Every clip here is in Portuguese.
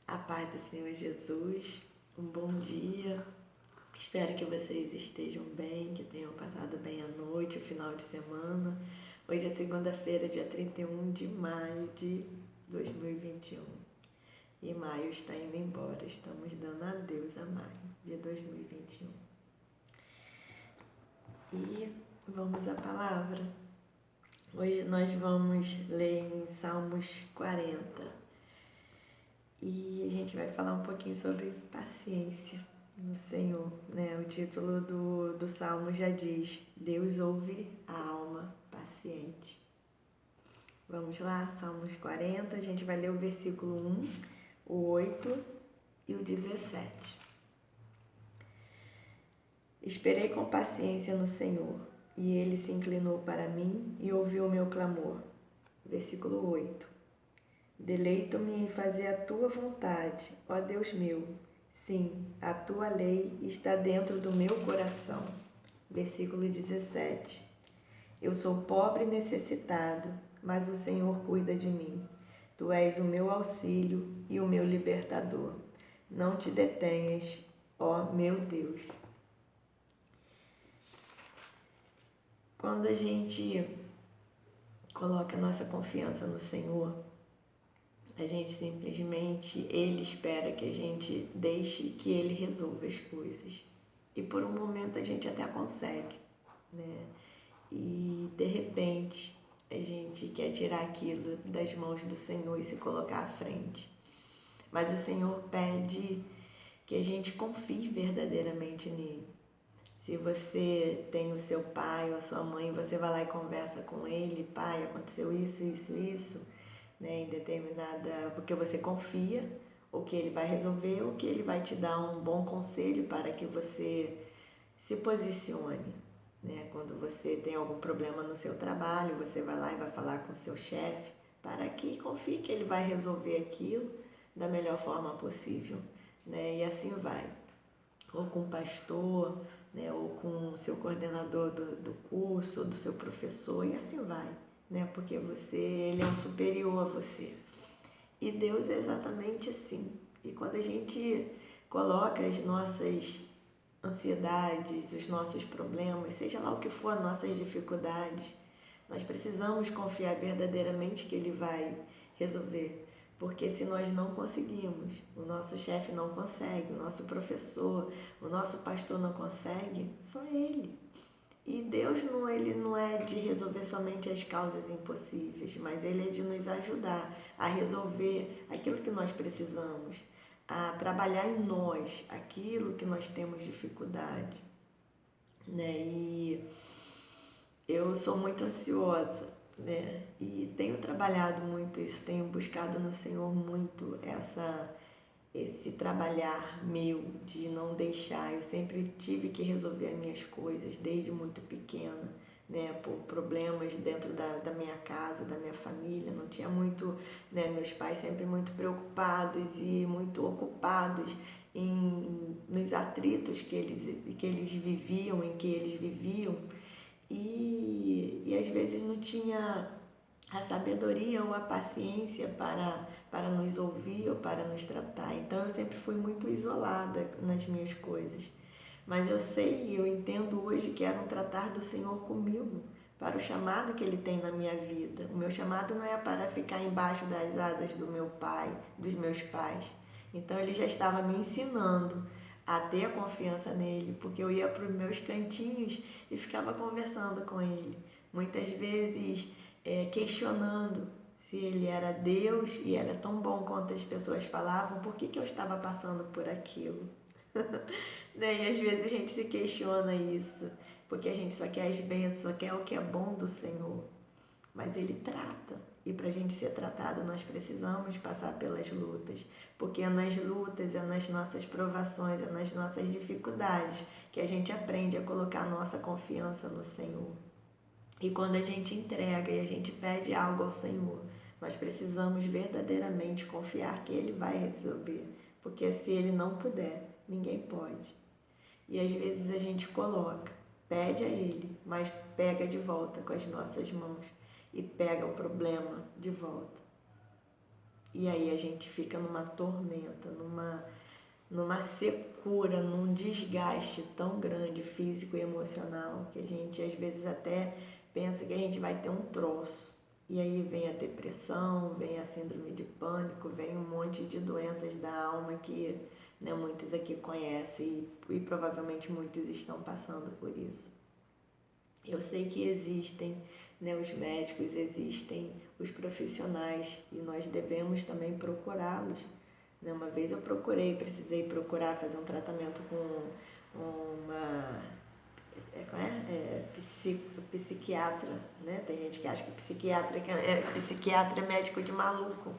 A paz do Senhor Jesus, um bom dia. Espero que vocês estejam bem, que tenham passado bem a noite, o final de semana. Hoje é segunda-feira, dia 31 de maio de 2021. E maio está indo embora, estamos dando adeus a maio de 2021. E vamos à palavra. Hoje nós vamos ler em Salmos 40. E a gente vai falar um pouquinho sobre paciência no Senhor, né? O título do Salmo já diz: Deus ouve a alma paciente. Vamos lá, Salmos 40, a gente vai ler o versículo 1, o 8 e o 17. Esperei com paciência no Senhor, e Ele se inclinou para mim e ouviu o meu clamor. Versículo 8. Deleito-me em fazer a tua vontade, ó Deus meu. Sim, a tua lei está dentro do meu coração. Versículo 17. Eu sou pobre e necessitado, mas o Senhor cuida de mim. Tu és o meu auxílio e o meu libertador. Não te detenhas, ó meu Deus. Quando a gente coloca a nossa confiança no Senhor, a gente simplesmente, Ele espera que a gente deixe que Ele resolva as coisas. E por um momento a gente até consegue, né? E de repente a gente quer tirar aquilo das mãos do Senhor e se colocar à frente. Mas o Senhor pede que a gente confie verdadeiramente nele. Se você tem o seu pai ou a sua mãe, você vai lá e conversa com ele: pai, aconteceu isso, né, em determinada, porque você confia ou que ele vai resolver ou que ele vai te dar um bom conselho para que você se posicione, né? Quando você tem algum problema no seu trabalho, você vai lá e vai falar com o seu chefe para que confie que ele vai resolver aquilo da melhor forma possível, né? E assim vai, ou com o pastor, né, ou com o seu coordenador do curso, ou do seu professor, e assim vai, né, porque ele é um superior a você. E Deus é exatamente assim. E quando a gente coloca as nossas ansiedades, os nossos problemas, seja lá o que for as nossas dificuldades, nós precisamos confiar verdadeiramente que Ele vai resolver. Porque se nós não conseguimos, o nosso chefe não consegue, o nosso professor, o nosso pastor não consegue, só Ele. E Deus ele não é de resolver somente as causas impossíveis, mas Ele é de nos ajudar a resolver aquilo que nós precisamos, a trabalhar em nós aquilo que nós temos dificuldade, né? E eu sou muito ansiosa, né? E tenho trabalhado muito isso, tenho buscado no Senhor muito esse trabalhar meu de não deixar. Eu sempre tive que resolver as minhas coisas desde muito pequena, né? Por problemas dentro da minha casa, da minha família. Não tinha muito, né? Meus pais sempre muito preocupados e muito ocupados nos atritos que eles viviam, em que eles viviam. E às vezes não tinha a sabedoria ou a paciência para nos ouvir ou para nos tratar. Então eu sempre fui muito isolada nas minhas coisas. Mas eu sei e eu entendo hoje que era um tratar do Senhor comigo, para o chamado que Ele tem na minha vida. O meu chamado não é para ficar embaixo das asas do meu pai, dos meus pais. Então Ele já estava me ensinando a ter a confiança nele, porque eu ia para os meus cantinhos e ficava conversando com ele. Muitas vezes questionando se ele era Deus e era tão bom quanto as pessoas falavam, por que eu estava passando por aquilo? Né? E às vezes a gente se questiona isso, porque a gente só quer as bênçãos, só quer o que é bom do Senhor. Mas Ele trata. E para a gente ser tratado, nós precisamos passar pelas lutas. Porque é nas lutas, é nas nossas provações, é nas nossas dificuldades que a gente aprende a colocar a nossa confiança no Senhor. E quando a gente entrega e a gente pede algo ao Senhor, nós precisamos verdadeiramente confiar que Ele vai resolver. Porque se Ele não puder, ninguém pode. E às vezes a gente coloca, pede a Ele, mas pega de volta com as nossas mãos e pega o problema de volta. E aí a gente fica numa tormenta, numa secura, num desgaste tão grande físico e emocional que a gente às vezes até pensa que a gente vai ter um troço. E aí vem a depressão, vem a síndrome de pânico, vem um monte de doenças da alma que, né, muitos aqui conhecem e provavelmente muitos estão passando por isso. Eu sei que existem, né, os médicos, existem os profissionais e nós devemos também procurá-los. Uma vez eu precisei procurar fazer um tratamento com uma psiquiatra, né? Tem gente que acha que psiquiatra é médico de maluco,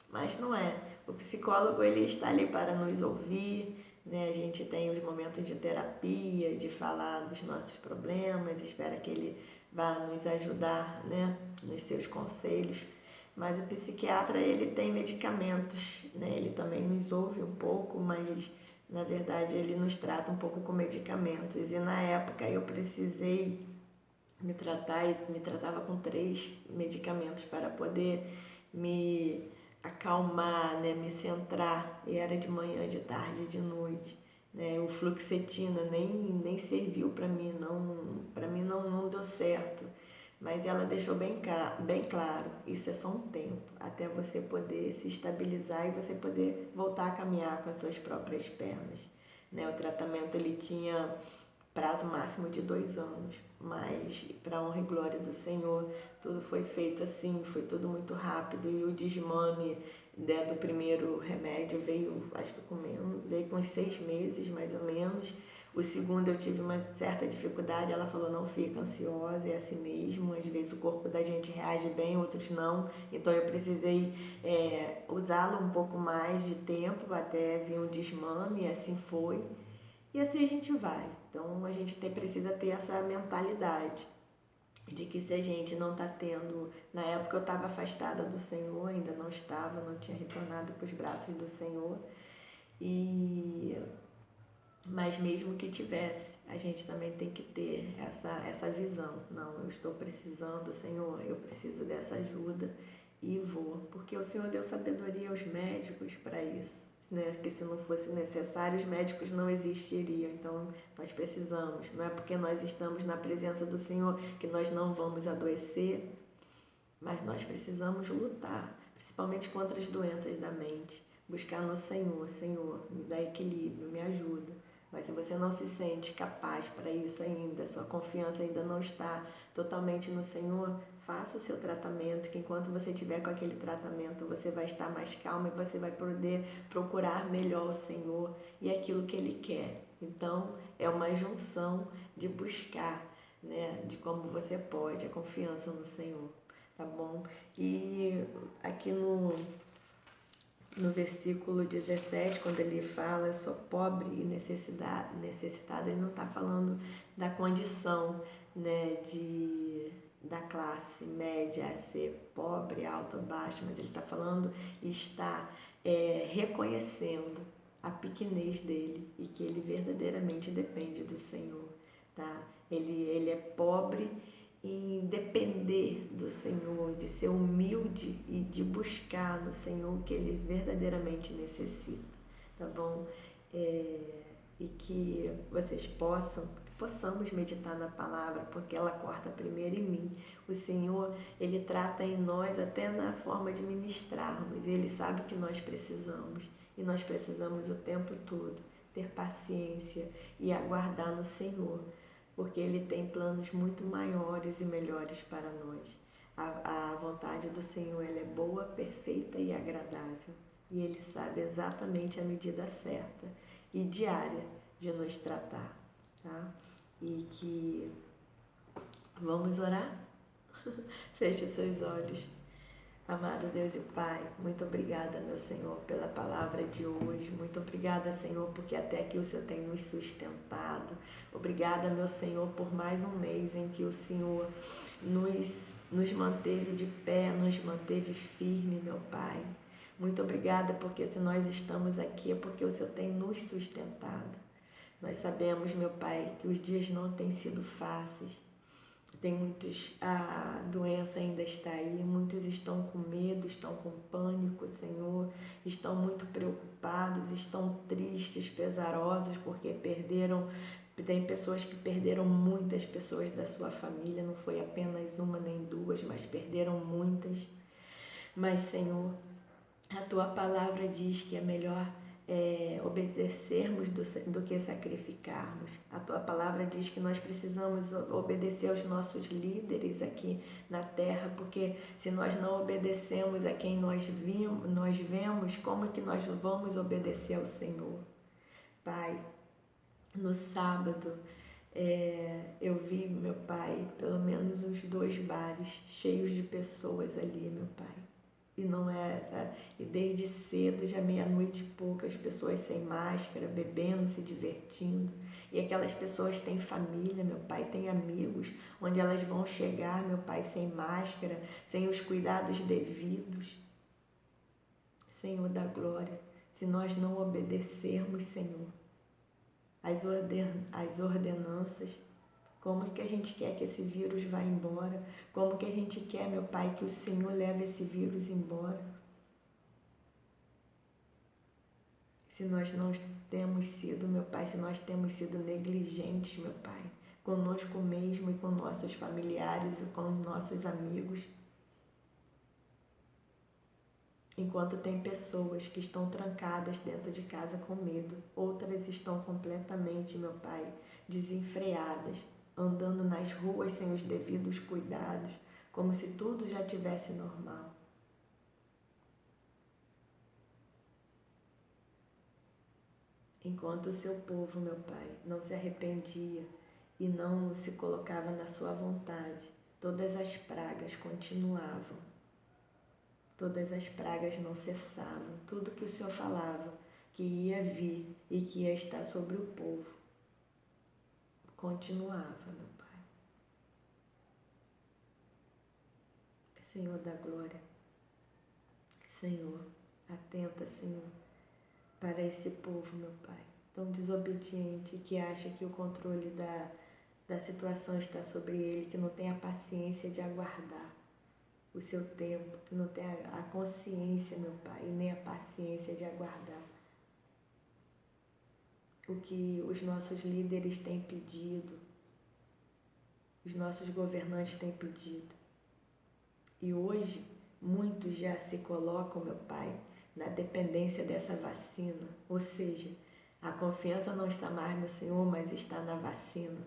mas não é. O psicólogo, ele está ali para nos ouvir, né? A gente tem os momentos de terapia, de falar dos nossos problemas, espera que ele vá nos ajudar, né, nos seus conselhos. Mas o psiquiatra, ele tem medicamentos, né? Ele também nos ouve um pouco, mas na verdade ele nos trata um pouco com medicamentos. E na época eu precisei me tratar e me tratava com 3 medicamentos para poder me acalmar, né? Me centrar. E era de manhã, de tarde, de noite. Né? O fluoxetina nem serviu para mim, não deu certo. Mas ela deixou bem claro, isso é só um tempo, até você poder se estabilizar e você poder voltar a caminhar com as suas próprias pernas. Né? O tratamento, ele tinha prazo máximo de 2 anos, mas para honra e glória do Senhor, tudo foi feito assim, foi tudo muito rápido e o desmame, né, do primeiro remédio veio, acho que veio com uns 6 meses mais ou menos. O segundo eu tive uma certa dificuldade, ela falou, não fica ansiosa, é assim mesmo, às vezes o corpo da gente reage bem, outros não, então eu precisei usá-lo um pouco mais de tempo até vir um desmame, e assim foi, e assim a gente vai. Então a gente precisa ter essa mentalidade de que se a gente não está tendo, na época eu estava afastada do Senhor, ainda não estava, não tinha retornado para os braços do Senhor, mas mesmo que tivesse, a gente também tem que ter essa visão. Não, eu estou precisando, Senhor, eu preciso dessa ajuda e vou. Porque o Senhor deu sabedoria aos médicos para isso. Né? Que se não fosse necessário, os médicos não existiriam. Então, nós precisamos. Não é porque nós estamos na presença do Senhor que nós não vamos adoecer, mas nós precisamos lutar, principalmente contra as doenças da mente. Buscar no Senhor, Senhor, me dá equilíbrio, me ajuda. Mas se você não se sente capaz para isso ainda, sua confiança ainda não está totalmente no Senhor, faça o seu tratamento, que enquanto você estiver com aquele tratamento, você vai estar mais calmo e você vai poder procurar melhor o Senhor e aquilo que Ele quer. Então, é uma junção de buscar, né, de como você pode, a confiança no Senhor, tá bom? E aqui no versículo 17, quando ele fala, eu sou pobre e necessitado, ele não está falando da condição, né, da classe média, ser pobre, alto ou baixo, mas ele está falando e está reconhecendo a pequenez dele e que ele verdadeiramente depende do Senhor, tá? Ele é pobre em depender do Senhor, de ser humilde e de buscar no Senhor o que ele verdadeiramente necessita, tá bom? E que vocês possamos meditar na palavra, porque ela corta primeiro em mim. O Senhor, ele trata em nós até na forma de ministrarmos, e ele sabe que nós precisamos, e nós precisamos o tempo todo ter paciência e aguardar no Senhor, porque Ele tem planos muito maiores e melhores para nós. A vontade do Senhor, ela é boa, perfeita e agradável. E Ele sabe exatamente a medida certa e diária de nos tratar, tá? E que vamos orar? Feche seus olhos. Amado Deus e Pai, muito obrigada, meu Senhor, pela palavra de hoje. Muito obrigada, Senhor, porque até aqui o Senhor tem nos sustentado. Obrigada, meu Senhor, por mais um mês em que o Senhor nos manteve de pé, nos manteve firme, meu Pai. Muito obrigada, porque se nós estamos aqui é porque o Senhor tem nos sustentado. Nós sabemos, meu Pai, que os dias não têm sido fáceis. Tem muitos, a doença ainda está aí, muitos estão com medo, estão com pânico, Senhor, estão muito preocupados, estão tristes, pesarosos, porque tem pessoas que perderam muitas pessoas da sua família, não foi apenas uma nem duas, mas perderam muitas. Mas, Senhor, a Tua palavra diz que é melhor obedecermos do que sacrificarmos. A Tua palavra diz que nós precisamos obedecer aos nossos líderes aqui na terra, porque se nós não obedecemos a quem nós vemos, como que nós vamos obedecer ao Senhor? Pai, no sábado, eu vi, meu Pai, pelo menos uns 2 bares cheios de pessoas ali, meu Pai. E não era, e desde cedo, já meia-noite e pouco, as pessoas sem máscara, bebendo, se divertindo. E aquelas pessoas têm família, meu Pai, têm amigos, onde elas vão chegar, meu Pai, sem máscara, sem os cuidados devidos. Senhor da glória, se nós não obedecermos, Senhor, as ordenanças, como que a gente quer que esse vírus vá embora? Como que a gente quer, meu Pai, que o Senhor leve esse vírus embora? Se nós não temos sido, meu Pai, se nós temos sido negligentes, meu Pai, conosco mesmo e com nossos familiares e com nossos amigos. Enquanto tem pessoas que estão trancadas dentro de casa com medo, outras estão completamente, meu Pai, desenfreadas, andando nas ruas sem os devidos cuidados, como se tudo já tivesse normal. Enquanto o seu povo, meu Pai, não se arrependia e não se colocava na sua vontade, todas as pragas continuavam. Todas as pragas não cessavam. Tudo que o Senhor falava que ia vir e que ia estar sobre o povo continuava, meu Pai. Senhor da glória, Senhor, atenta, Senhor, para esse povo, meu Pai, tão desobediente, que acha que o controle da situação está sobre ele, que não tem a paciência de aguardar o seu tempo, que não tem a consciência, meu Pai, e nem a paciência de aguardar o que os nossos líderes têm pedido, os nossos governantes têm pedido. E hoje, muitos já se colocam, meu Pai, na dependência dessa vacina, ou seja, a confiança não está mais no Senhor, mas está na vacina.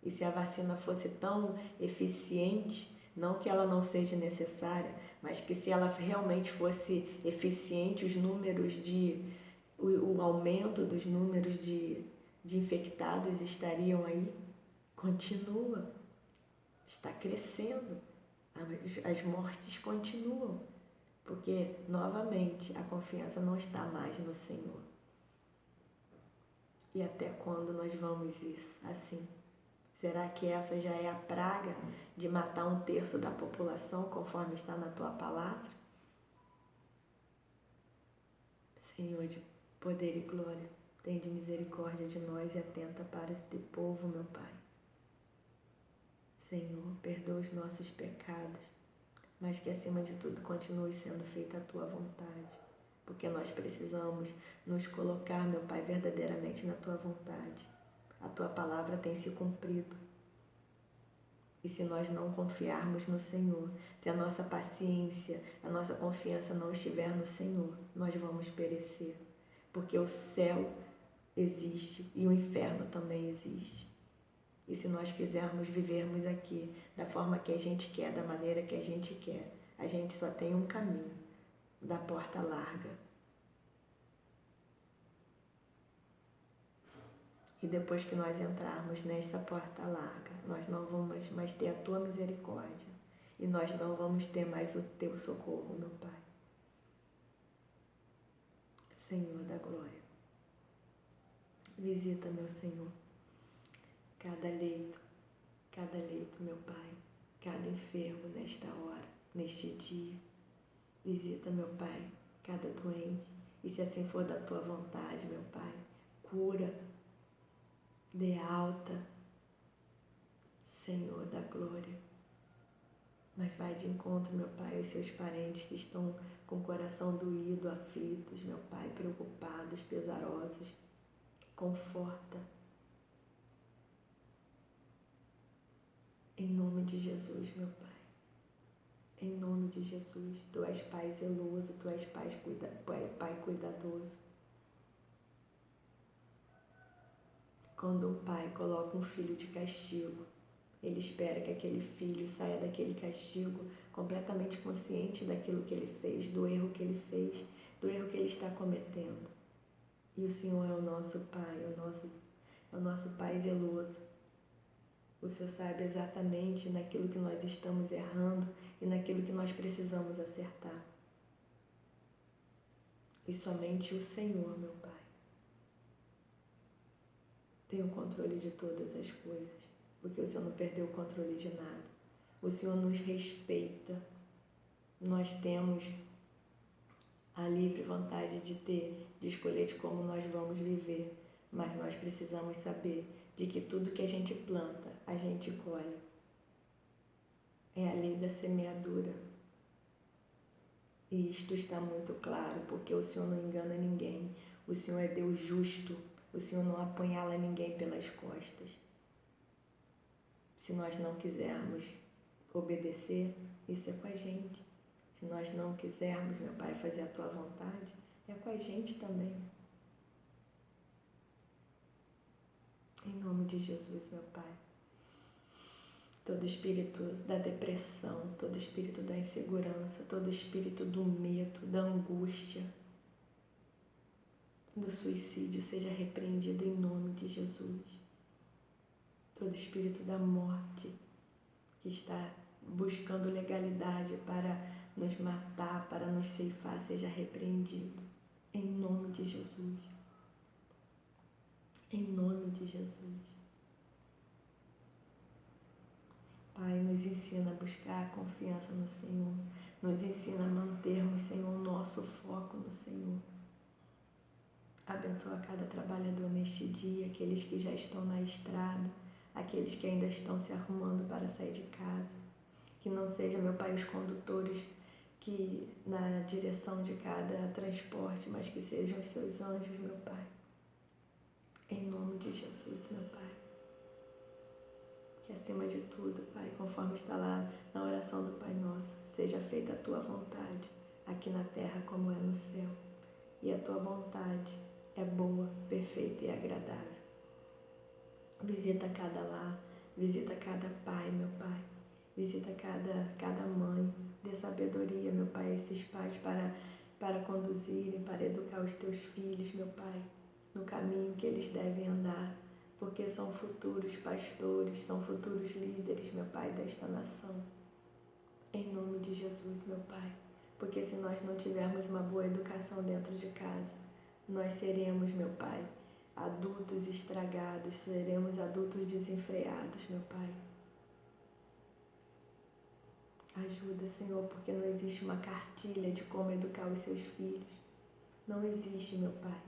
E se a vacina fosse tão eficiente, não que ela não seja necessária, mas que se ela realmente fosse eficiente, o aumento dos números de infectados estariam aí. Continua, está crescendo, as mortes continuam, porque novamente a confiança não está mais no Senhor. E até quando nós vamos isso assim? Será que essa já é a praga de matar 1/3 da população, conforme está na Tua palavra? Senhor de poder e glória, tende misericórdia de nós e atenta para este povo, meu Pai. Senhor, perdoa os nossos pecados, mas que acima de tudo continue sendo feita a Tua vontade, porque nós precisamos nos colocar, meu Pai, verdadeiramente na Tua vontade. A Tua palavra tem se cumprido. E se nós não confiarmos no Senhor, se a nossa paciência, a nossa confiança não estiver no Senhor, nós vamos perecer. Porque o céu existe e o inferno também existe. E se nós quisermos vivermos aqui da forma que a gente quer, da maneira que a gente quer, a gente só tem um caminho, da porta larga. E depois que nós entrarmos nesta porta larga, nós não vamos mais ter a Tua misericórdia. E nós não vamos ter mais o Teu socorro, meu Pai. Senhor da glória, visita, meu Senhor, cada leito, meu Pai, cada enfermo nesta hora, neste dia. Visita, meu Pai, cada doente. E se assim for da Tua vontade, meu Pai, cura, dê alta, Senhor da glória. Mas vai de encontro, meu Pai, aos seus parentes que estão com o coração doído, aflitos, meu Pai, preocupados, pesarosos. Conforta. Em nome de Jesus, meu Pai. Em nome de Jesus. Tu és Pai zeloso, Tu és Pai cuidadoso. Quando um pai coloca um filho de castigo, ele espera que aquele filho saia daquele castigo completamente consciente daquilo que ele fez, do erro que ele fez, do erro que ele está cometendo. E o Senhor é o nosso Pai, é o nosso Pai zeloso. O Senhor sabe exatamente naquilo que nós estamos errando e naquilo que nós precisamos acertar. E somente o Senhor, meu Pai, tem o controle de todas as coisas, porque o Senhor não perdeu o controle de nada. O Senhor nos respeita. Nós temos a livre vontade de escolher de como nós vamos viver, mas nós precisamos saber de que tudo que a gente planta, a gente colhe. É a lei da semeadura. E isto está muito claro, porque o Senhor não engana ninguém. O Senhor é Deus justo. O Senhor não apunhala ninguém pelas costas. Se nós não quisermos obedecer, isso é com a gente. Se nós não quisermos, meu Pai, fazer a Tua vontade, é com a gente também. Em nome de Jesus, meu Pai. Todo espírito da depressão, todo espírito da insegurança, todo espírito do medo, da angústia, do suicídio, seja repreendido em nome de Jesus. Todo espírito da morte que está buscando legalidade para nos matar, para nos ceifar, seja repreendido em nome de Jesus. Em nome de Jesus. Pai, nos ensina a buscar a confiança no Senhor. Nos ensina a mantermos, Senhor, o nosso foco no Senhor. Abençoa cada trabalhador neste dia, aqueles que já estão na estrada, aqueles que ainda estão se arrumando para sair de casa. Que não sejam, meu Pai, os condutores que na direção de cada transporte, mas que sejam os seus anjos, meu Pai. Em nome de Jesus, meu Pai. Que acima de tudo, Pai, conforme está lá na oração do Pai Nosso, seja feita a Tua vontade, aqui na terra como é no céu. E a Tua vontade é boa, perfeita e agradável. Visita cada lar, visita cada pai, meu Pai. Visita cada mãe. Dê sabedoria, meu Pai, a esses pais para conduzirem, para educar os Teus filhos, meu Pai, no caminho que eles devem andar. Porque são futuros pastores, são futuros líderes, meu Pai, desta nação. Em nome de Jesus, meu Pai. Porque se nós não tivermos uma boa educação dentro de casa, nós seremos, meu Pai, adultos estragados, seremos adultos desenfreados, meu Pai. Ajuda, Senhor, porque não existe uma cartilha de como educar os seus filhos. Não existe, meu Pai.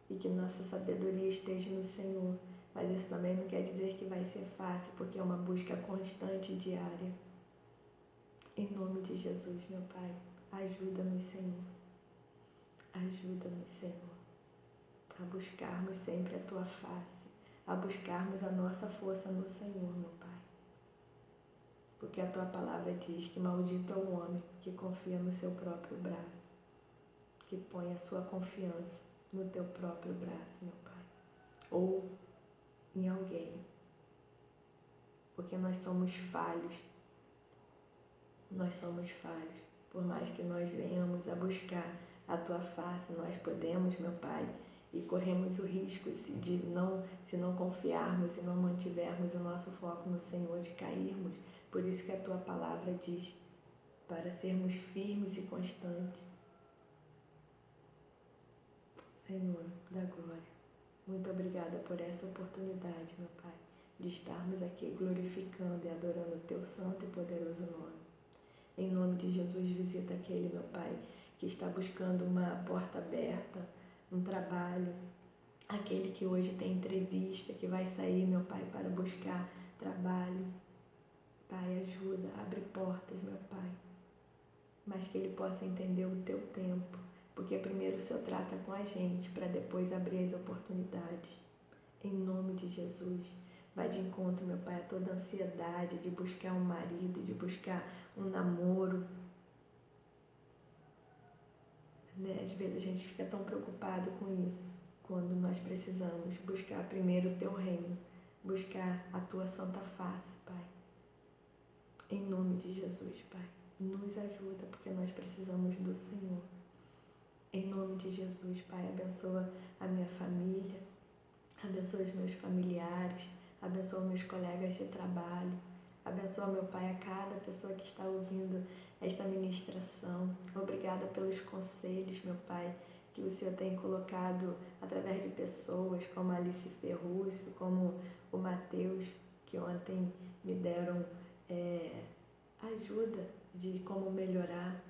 E que nossa sabedoria esteja no Senhor. Mas isso também não quer dizer que vai ser fácil, porque é uma busca constante e diária. Em nome de Jesus, meu Pai, ajuda-nos, Senhor. Ajuda-nos, Senhor, a buscarmos sempre a Tua face, a buscarmos a nossa força no Senhor, meu Pai. Porque a Tua palavra diz que maldito é o homem que confia no seu próprio braço, que põe a sua confiança no Teu próprio braço, meu Pai, ou em alguém, porque nós somos falhos. Nós somos falhos. Por mais que nós venhamos a buscar a Tua face, nós podemos, meu Pai, e corremos o risco de se não confiarmos e não mantivermos o nosso foco no Senhor, de cairmos. Por isso que a Tua palavra diz, para sermos firmes e constantes. Senhor da glória, muito obrigada por essa oportunidade, meu Pai, de estarmos aqui glorificando e adorando o Teu santo e poderoso nome. Em nome de Jesus, visita aquele, meu Pai, que está buscando uma porta aberta, um trabalho, aquele que hoje tem entrevista, que vai sair, meu Pai, para buscar trabalho. Pai, ajuda, abre portas, meu Pai, mas que ele possa entender o teu tempo, porque primeiro o Senhor trata com a gente para depois abrir as oportunidades. Em nome de Jesus, vai de encontro, meu Pai, a toda ansiedade de buscar um marido, de buscar um namoro. Né? Às vezes a gente fica tão preocupado com isso, quando nós precisamos buscar primeiro o teu reino, buscar a tua santa face, Pai. Em nome de Jesus, Pai, nos ajuda, porque nós precisamos do Senhor. Em nome de Jesus, Pai, abençoa a minha família, abençoa os meus familiares, abençoa meus colegas de trabalho, abençoa, meu Pai, a cada pessoa que está ouvindo esta ministração. Obrigada pelos conselhos, meu Pai, que o Senhor tem colocado através de pessoas como a Alice Ferrúcio, como o Mateus, que ontem me deram ajuda de como melhorar,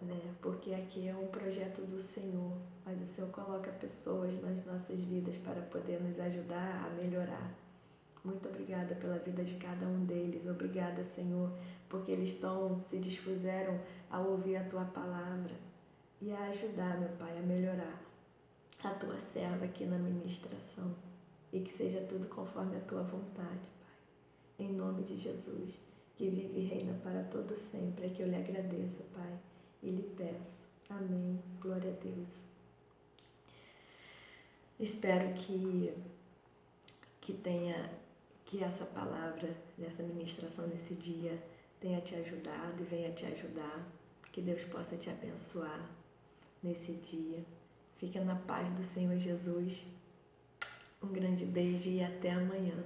né? Porque aqui é um projeto do Senhor, mas o Senhor coloca pessoas nas nossas vidas para poder nos ajudar a melhorar. Muito obrigada pela vida de cada um deles. Obrigada, Senhor, porque eles se dispuseram a ouvir a Tua palavra e a ajudar, meu Pai, a melhorar a Tua serva aqui na ministração. E que seja tudo conforme a Tua vontade, Pai. Em nome de Jesus, que vive e reina para todo sempre, é que eu lhe agradeço, Pai, e lhe peço. Amém. Glória a Deus. Espero que essa palavra, nessa ministração nesse dia, tenha te ajudado e venha te ajudar. Que Deus possa te abençoar nesse dia. Fica na paz do Senhor Jesus. Um grande beijo e até amanhã.